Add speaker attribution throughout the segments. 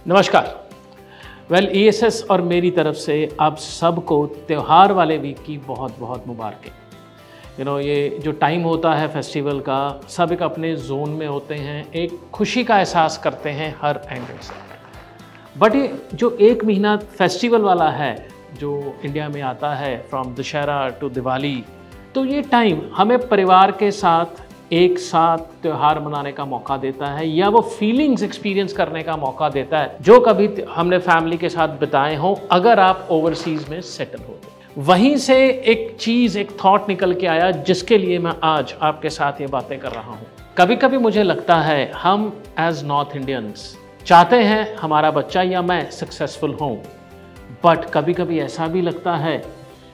Speaker 1: नमस्कार। ईएसएस और मेरी तरफ से आप सबको त्यौहार वाले वीक की बहुत बहुत मुबारकें। ये जो टाइम होता है फेस्टिवल का, सब एक अपने जोन में होते हैं, एक खुशी का एहसास करते हैं हर एंगल से। बट ये जो एक महीना फेस्टिवल वाला है जो इंडिया में आता है, फ्रॉम दशहरा टू दिवाली, तो ये टाइम हमें परिवार के साथ एक साथ त्यौहार मनाने का मौका देता है, या वो फीलिंग्स एक्सपीरियंस करने का मौका देता है जो कभी हमने फैमिली के साथ बिताए हों, अगर आप ओवरसीज में सेटल हो। वहीं से एक चीज़, एक थॉट निकल के आया जिसके लिए मैं आज आपके साथ ये बातें कर रहा हूँ। कभी कभी मुझे लगता है हम एज नॉर्थ इंडियंस चाहते हैं हमारा बच्चा या मैं सक्सेसफुल हूँ, बट कभी कभी ऐसा भी लगता है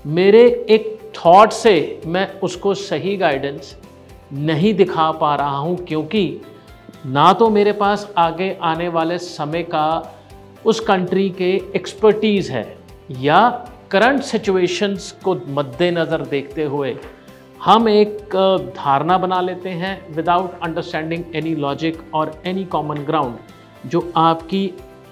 Speaker 1: मेरे एक थॉट से मैं उसको सही गाइडेंस नहीं दिखा पा रहा हूँ, क्योंकि ना तो मेरे पास आगे आने वाले समय का उस कंट्री के एक्सपर्टीज़ है, या करंट सिचुएशंस को मद्देनज़र देखते हुए हम एक धारणा बना लेते हैं विदाउट अंडरस्टैंडिंग एनी लॉजिक और एनी कॉमन ग्राउंड जो आपकी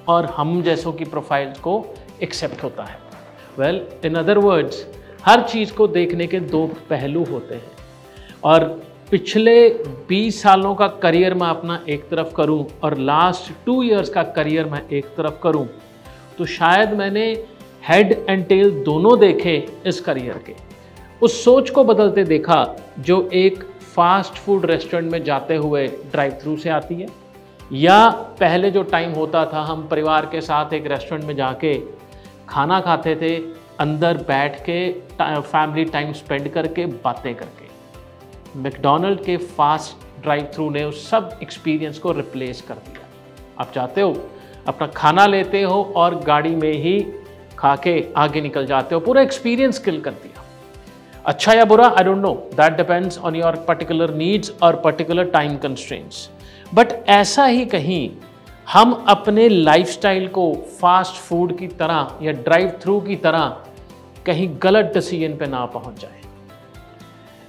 Speaker 1: और हम जैसों की प्रोफाइल्स को एक्सेप्ट होता है। इन अदर वर्ड्स, हर चीज़ को देखने के दो पहलू होते हैं, और पिछले 20 सालों का करियर मैं अपना एक तरफ करूं और लास्ट 2 इयर्स का करियर मैं एक तरफ करूं, तो शायद मैंने हेड एंड टेल दोनों देखे इस करियर के। उस सोच को बदलते देखा जो एक फास्ट फूड रेस्टोरेंट में जाते हुए ड्राइव थ्रू से आती है, या पहले जो टाइम होता था हम परिवार के साथ एक रेस्टोरेंट में जाके खाना खाते थे, अंदर बैठ के फैमिली टाइम स्पेंड करके बातें करके। मैकडॉनल्ड के फास्ट ड्राइव थ्रू ने उस सब एक्सपीरियंस को रिप्लेस कर दिया। आप चाहते हो अपना खाना लेते हो और गाड़ी में ही खा के आगे निकल जाते हो, पूरा एक्सपीरियंस किल कर दिया। अच्छा या बुरा, I don't know, that depends on your particular needs और पर्टिकुलर टाइम कंस्ट्रेंट्स। बट ऐसा ही कहीं हम अपने लाइफस्टाइल को फास्ट फूड की तरह या ड्राइव थ्रू की तरह कहीं गलत डिसीजन पे ना पहुंच जाए।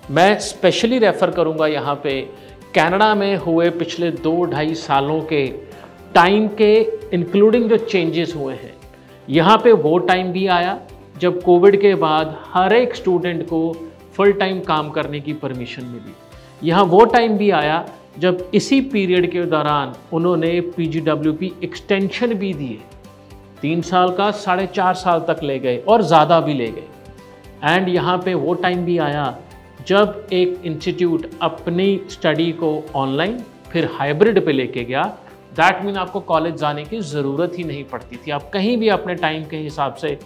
Speaker 1: मैं स्पेशली रेफ़र करूंगा यहाँ पे कनाडा में हुए पिछले 2-2.5 सालों के टाइम के, इंक्लूडिंग जो चेंजेस हुए हैं। यहाँ पे वो टाइम भी आया जब कोविड के बाद हर एक स्टूडेंट को फुल टाइम काम करने की परमिशन मिली। यहाँ वो टाइम भी आया जब इसी पीरियड के दौरान उन्होंने PGWP एक्सटेंशन भी दिए, 3 साल का 4.5 साल तक ले गए और ज़्यादा भी ले गए। एंड यहाँ पे वो टाइम भी आया जब एक इंस्टीट्यूट अपनी स्टडी को ऑनलाइन फिर हाइब्रिड पे लेके गया। दैट मीन आपको कॉलेज जाने की ज़रूरत ही नहीं पड़ती थी, आप कहीं भी अपने टाइम के हिसाब से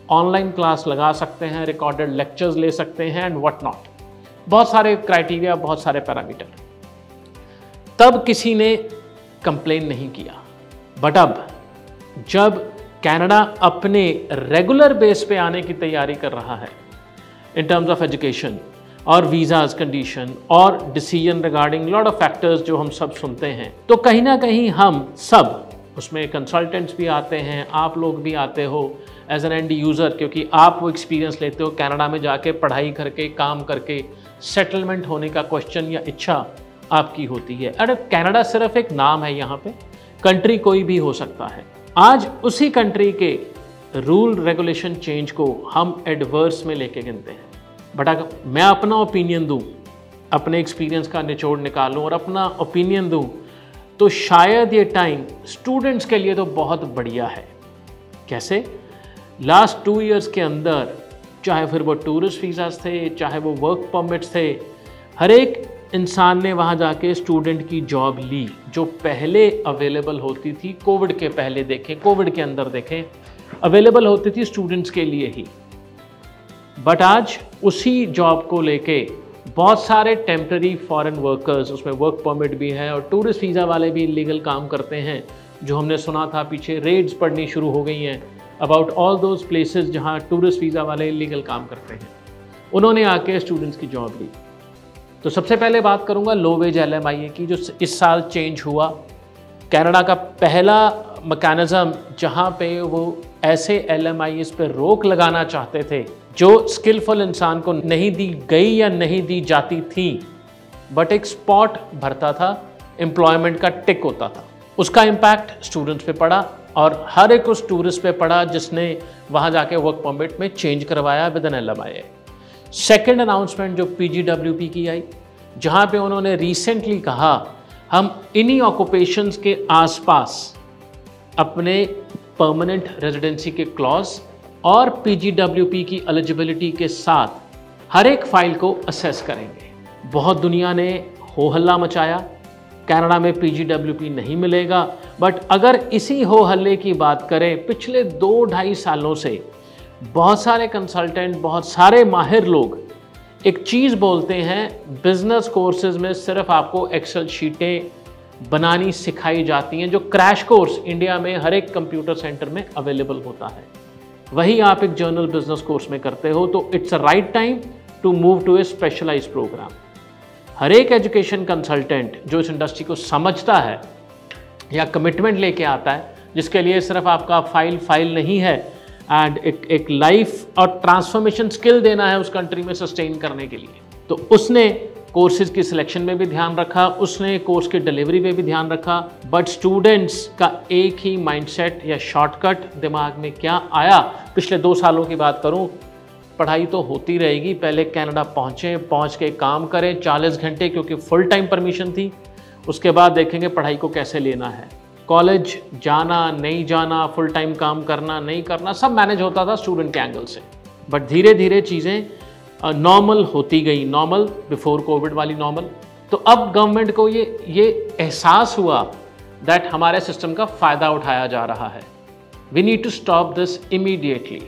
Speaker 1: ऑनलाइन क्लास लगा सकते हैं, रिकॉर्डेड लेक्चर्स ले सकते हैं एंड व्हाट नॉट। बहुत सारे क्राइटेरिया, बहुत सारे पैरामीटर। तब किसी ने कंप्लेन नहीं किया। बट अब जब कनाडा अपने रेगुलर बेस पे आने की तैयारी कर रहा है इन टर्म्स ऑफ एजुकेशन और वीज़ाज कंडीशन और decision regarding lot of factors जो हम सब सुनते हैं, तो कहीं ना कहीं हम सब, उसमें कंसल्टेंट्स भी आते हैं, आप लोग भी आते हो एज एन एंड यूज़र, क्योंकि आप वो एक्सपीरियंस लेते हो कनाडा में जाके पढ़ाई करके, काम करके, सेटलमेंट होने का क्वेश्चन या इच्छा आपकी होती है। अरे कनाडा सिर्फ एक नाम है, यहाँ पे कंट्री कोई भी हो सकता है। आज उसी कंट्री के रूल रेगुलेशन चेंज को हम एडवर्स में लेके गिनते हैं। बट अगर मैं अपना ओपिनियन दूं, अपने एक्सपीरियंस का निचोड़ निकालूं और अपना ओपिनियन दूं, तो शायद ये टाइम स्टूडेंट्स के लिए तो बहुत बढ़िया है। कैसे? लास्ट 2 इयर्स के अंदर, चाहे फिर वो टूरिस्ट वीज़ास थे, चाहे वो वर्क परमिट्स थे, हर एक इंसान ने वहाँ जाके स्टूडेंट की जॉब ली जो पहले अवेलेबल होती थी। कोविड के पहले देखें, कोविड के अंदर देखें, अवेलेबल होती थी स्टूडेंट्स के लिए ही। बट आज उसी जॉब को लेके बहुत सारे टेम्पररी फॉरेन वर्कर्स, उसमें वर्क परमिट भी है और टूरिस्ट वीज़ा वाले भी इलीगल काम करते हैं, जो हमने सुना था पीछे रेड्स पड़नी शुरू हो गई हैं अबाउट ऑल दोज प्लेसेस जहां टूरिस्ट वीज़ा वाले इलीगल काम करते हैं। उन्होंने आके स्टूडेंट्स की जॉब ली। तो सबसे पहले बात करूंगा लो वेज LMIA की, जो इस साल चेंज हुआ। कनाडा का पहला मैकेनिज़्म जहां पे वो ऐसे LMIAs पे रोक लगाना चाहते थे जो स्किलफुल इंसान को नहीं दी गई या नहीं दी जाती थी, बट एक स्पॉट भरता था, एम्प्लॉयमेंट का टिक होता था। उसका इम्पैक्ट स्टूडेंट्स पे पड़ा और हर एक उस टूरिस्ट पे पड़ा जिसने वहाँ जाके वर्क परमिट में चेंज करवाया with an LMIA। Second announcement जो PGWP की आई, जहाँ पे उन्होंने रिसेंटली कहा हम इन्हीं ऑक्यूपेशंस के आसपास अपने परमानेंट रेजिडेंसी के क्लॉज और PGWP की एलिजिबिलिटी के साथ हर एक फाइल को असेस करेंगे। बहुत दुनिया ने हो हल्ला मचाया, कनाडा में PGWP नहीं मिलेगा, बट अगर इसी हो हल्ले की बात करें, पिछले 2-2.5 सालों से बहुत सारे कंसल्टेंट, बहुत सारे माहिर लोग एक चीज़ बोलते हैं, बिजनेस कोर्सेज में सिर्फ आपको एक्सेल शीटें बनानी सिखाई जाती हैं, जो क्रैश कोर्स इंडिया में हर एक कंप्यूटर सेंटर में अवेलेबल होता है, वही आप एक जर्नल बिजनेस कोर्स में करते हो। तो it's a right time to move to a specialised programme. हर एक एजुकेशन कंसल्टेंट जो इस इंडस्ट्री को समझता है या कमिटमेंट लेके आता है, जिसके लिए सिर्फ आपका फाइल नहीं है एंड एक लाइफ और ट्रांसफॉर्मेशन स्किल देना है उस कंट्री में सस्टेन करने के लिए, तो उसने कोर्सेज की सिलेक्शन में भी ध्यान रखा, उसने कोर्स की डिलीवरी में भी ध्यान रखा। बट स्टूडेंट्स का एक ही माइंडसेट या शॉर्टकट दिमाग में क्या आया, पिछले 2 सालों की बात करूं, पढ़ाई तो होती रहेगी, पहले कनाडा पहुँच के काम करें 40 घंटे, क्योंकि फुल टाइम परमिशन थी, उसके बाद देखेंगे पढ़ाई को कैसे लेना है, कॉलेज जाना नहीं जाना, फुल टाइम काम करना नहीं करना, सब मैनेज होता था स्टूडेंट के एंगल से। बट धीरे धीरे चीज़ें नॉर्मल होती गई, नॉर्मल बिफोर कोविड वाली नॉर्मल। तो अब गवर्नमेंट को ये एहसास हुआ दैट हमारे सिस्टम का फ़ायदा उठाया जा रहा है। We need to stop this immediately,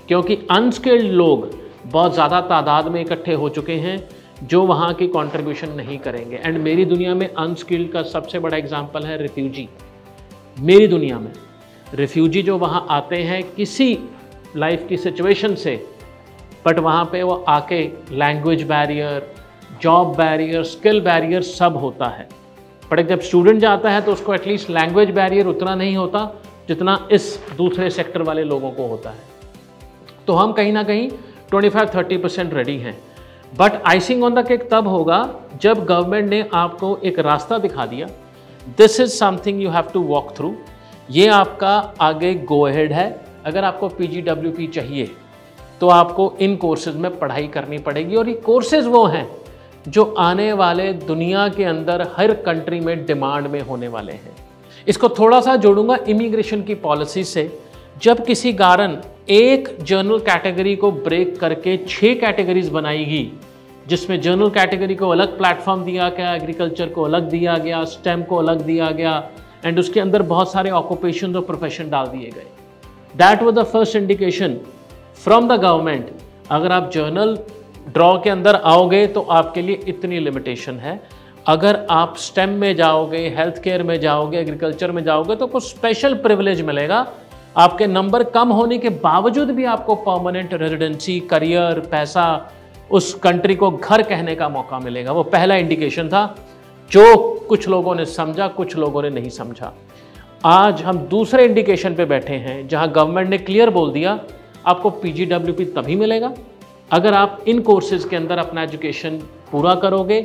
Speaker 1: क्योंकि अनस्किल्ड लोग बहुत ज़्यादा तादाद में इकट्ठे हो चुके हैं जो वहाँ की कंट्रीब्यूशन नहीं करेंगे। एंड मेरी दुनिया में अनस्किल्ड का सबसे बड़ा एग्जांपल है रिफ्यूजी। मेरी दुनिया में रिफ्यूजी जो वहाँ आते हैं किसी लाइफ की सिचुएशन से, बट वहाँ पे वो आके language barrier, job barrier, skill barrier सब होता है। बट जब स्टूडेंट जाता है तो उसको एटलीस्ट लैंग्वेज बैरियर उतना नहीं होता जितना इस दूसरे सेक्टर वाले लोगों को होता है। तो हम कहीं ना कहीं 25-30% रेडी हैं। But icing on the cake तब होगा जब गवर्नमेंट ने आपको एक रास्ता दिखा दिया, this is something you have to walk through, ये आपका आगे गो अहेड है। अगर आपको PGWP चाहिए तो आपको इन कोर्सेज में पढ़ाई करनी पड़ेगी, और ये कोर्सेज वो हैं जो आने वाले दुनिया के अंदर हर कंट्री में डिमांड में होने वाले हैं। इसको थोड़ा सा जोड़ूंगा इमिग्रेशन की पॉलिसी से। जब किसी कारण एक जर्नल कैटेगरी को ब्रेक करके 6 कैटेगरीज बनाएगी, जिसमें जर्नल कैटेगरी को अलग प्लेटफॉर्म दिया गया, एग्रीकल्चर को अलग दिया गया, स्टेम को अलग दिया गया, एंड उसके अंदर बहुत सारे ऑक्यूपेशन और प्रोफेशन डाल दिए गए। That was the first indication from the government, अगर आप जर्नल ड्रॉ के अंदर आओगे तो आपके लिए इतनी लिमिटेशन है। अगर आप स्टेम में जाओगे, हेल्थ केयर में जाओगे, एग्रीकल्चर में जाओगे तो कुछ स्पेशल प्रिविलेज मिलेगा। आपके नंबर कम होने के बावजूद भी आपको परमानेंट रेजिडेंसी, करियर, पैसा, उस कंट्री को घर कहने का मौका मिलेगा। वो पहला इंडिकेशन था जो कुछ लोगों ने समझा, कुछ लोगों ने नहीं समझा। आज हम दूसरे इंडिकेशन पे बैठे हैं जहां गवर्नमेंट ने क्लियर बोल दिया आपको PGWP तभी मिलेगा अगर आप इन कोर्सेज के अंदर अपना एजुकेशन पूरा करोगे,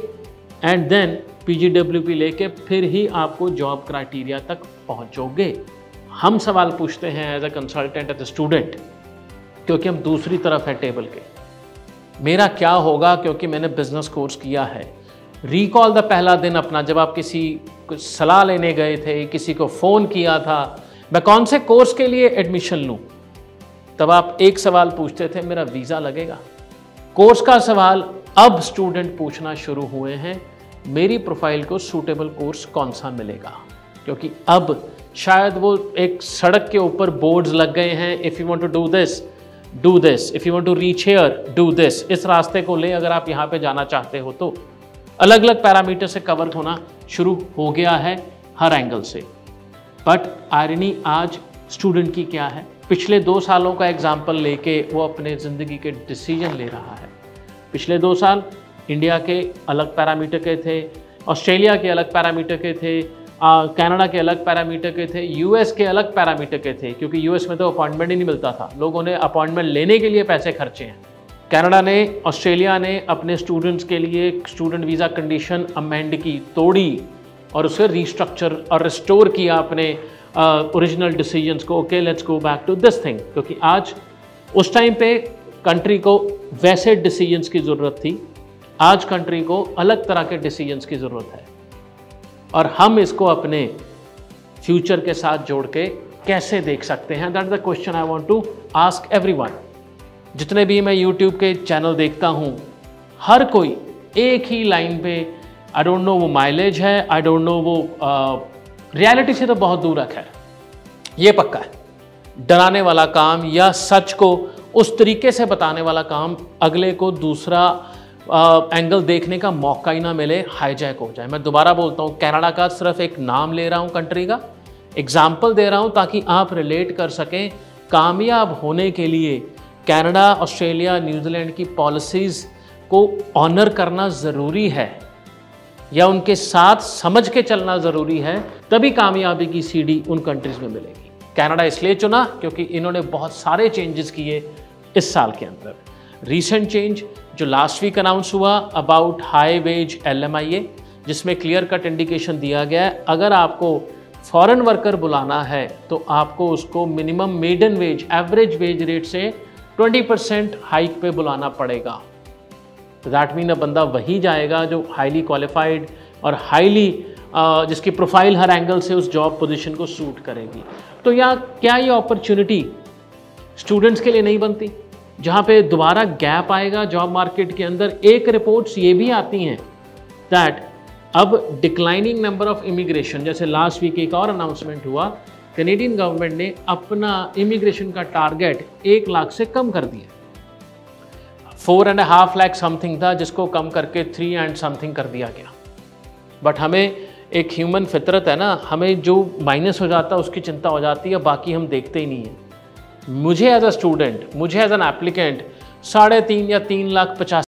Speaker 1: एंड देन PGWP लेके फिर ही आपको जॉब क्राइटेरिया तक पहुंचोगे। हम सवाल पूछते हैं as a consultant, as a student, क्योंकि हम दूसरी तरफ है टेबल के। मेरा क्या होगा क्योंकि मैंने बिजनेस कोर्स किया है। रिकॉल द पहला दिन अपना, जब आप किसी कुछ सलाह लेने गए थे, किसी को फ़ोन किया था मैं कौन से कोर्स के लिए एडमिशन लूँ, तब आप एक सवाल पूछते थे, मेरा वीज़ा लगेगा। कोर्स का सवाल अब स्टूडेंट पूछना शुरू हुए हैं, मेरी प्रोफाइल को सूटेबल कोर्स कौन सा मिलेगा, क्योंकि अब शायद वो एक सड़क के ऊपर बोर्ड्स लग गए हैं, if you want to do this do this, if you want to reach here do this, इस रास्ते को ले अगर आप यहाँ पे जाना चाहते हो। तो अलग अलग पैरामीटर से कवर होना शुरू हो गया है हर एंगल से। बट आयरनी आज स्टूडेंट की क्या है, पिछले 2 सालों का एग्जाम्पल लेके वो अपने ज़िंदगी के डिसीजन ले रहा है। पिछले 2 साल इंडिया के अलग पैरामीटर के थे, ऑस्ट्रेलिया के अलग पैरामीटर के थे, कनाडा के अलग पैरामीटर के थे, यूएस के अलग पैरामीटर के थे, क्योंकि यूएस में तो अपॉइंटमेंट ही नहीं मिलता था, लोगों ने अपॉइंटमेंट लेने के लिए पैसे खर्चे हैं। कनाडा ने, ऑस्ट्रेलिया ने अपने स्टूडेंट्स के लिए स्टूडेंट वीज़ा कंडीशन अमेंड की, तोड़ी, और उसे रीस्ट्रक्चर और रिस्टोर किया अपने ओरिजिनल डिसीजंस को। Okay, let's go back to this thing, क्योंकि आज उस टाइम पे कंट्री को वैसे डिसीजंस की ज़रूरत थी, आज कंट्री को अलग तरह के डिसीजंस की ज़रूरत है, और हम इसको अपने फ्यूचर के साथ जोड़ के कैसे देख सकते हैं? That is the question I want to ask everyone. जितने भी मैं यूट्यूब के चैनल देखता हूँ, हर कोई एक ही लाइन पे, आई डोंट नो वो माइलेज है, आई डोंट नो वो रियलिटी से तो बहुत दूर रखा है, ये पक्का है, डराने वाला काम या सच को उस तरीके से बताने वाला काम अगले को दूसरा एंगल देखने का मौका ही ना मिले, हाईजैक हो जाए। मैं दोबारा बोलता हूँ, कनाडा का सिर्फ एक नाम ले रहा हूँ, कंट्री का एग्जाम्पल दे रहा हूँ ताकि आप रिलेट कर सकें। कामयाब होने के लिए कनाडा, ऑस्ट्रेलिया, न्यूजीलैंड की पॉलिसीज़ को ऑनर करना ज़रूरी है या उनके साथ समझ के चलना ज़रूरी है, तभी कामयाबी की सीढ़ी उन कंट्रीज़ में मिलेगी। कनाडा इसलिए चुना क्योंकि इन्होंने बहुत सारे चेंजेस किए इस साल के अंदर। रीसेंट चेंज जो लास्ट वीक अनाउंस हुआ अबाउट हाई वेज LMIA, जिसमें क्लियर कट इंडिकेशन दिया गया है, अगर आपको फॉरेन वर्कर बुलाना है तो आपको उसको minimum median wage, average wage rate से 20% हाइक पे बुलाना पड़ेगा। तो दैट मीन बंदा वही जाएगा जो हाईली क्वालिफाइड और हाईली जिसकी प्रोफाइल हर एंगल से उस जॉब पोजीशन को सूट करेगी। तो क्या ये अपॉर्चुनिटी स्टूडेंट्स के लिए नहीं बनती, जहाँ पे दोबारा गैप आएगा जॉब मार्केट के अंदर? एक रिपोर्ट्स ये भी आती हैं दैट अब डिक्लाइनिंग नंबर ऑफ इमिग्रेशन, जैसे लास्ट वीक एक और अनाउंसमेंट हुआ, कैनेडियन गवर्नमेंट ने अपना इमिग्रेशन का टारगेट 1 लाख से कम कर दिया। 4.5 लाख समथिंग था, जिसको कम करके 3 and something कर दिया गया। बट हमें एक ह्यूमन फितरत है ना, हमें जो माइनस हो जाता है उसकी चिंता हो जाती है, बाकी हम देखते ही नहीं हैं। मुझे एज अ स्टूडेंट, मुझे एज एन एप्लीकेंट 3.5 या 3,85,000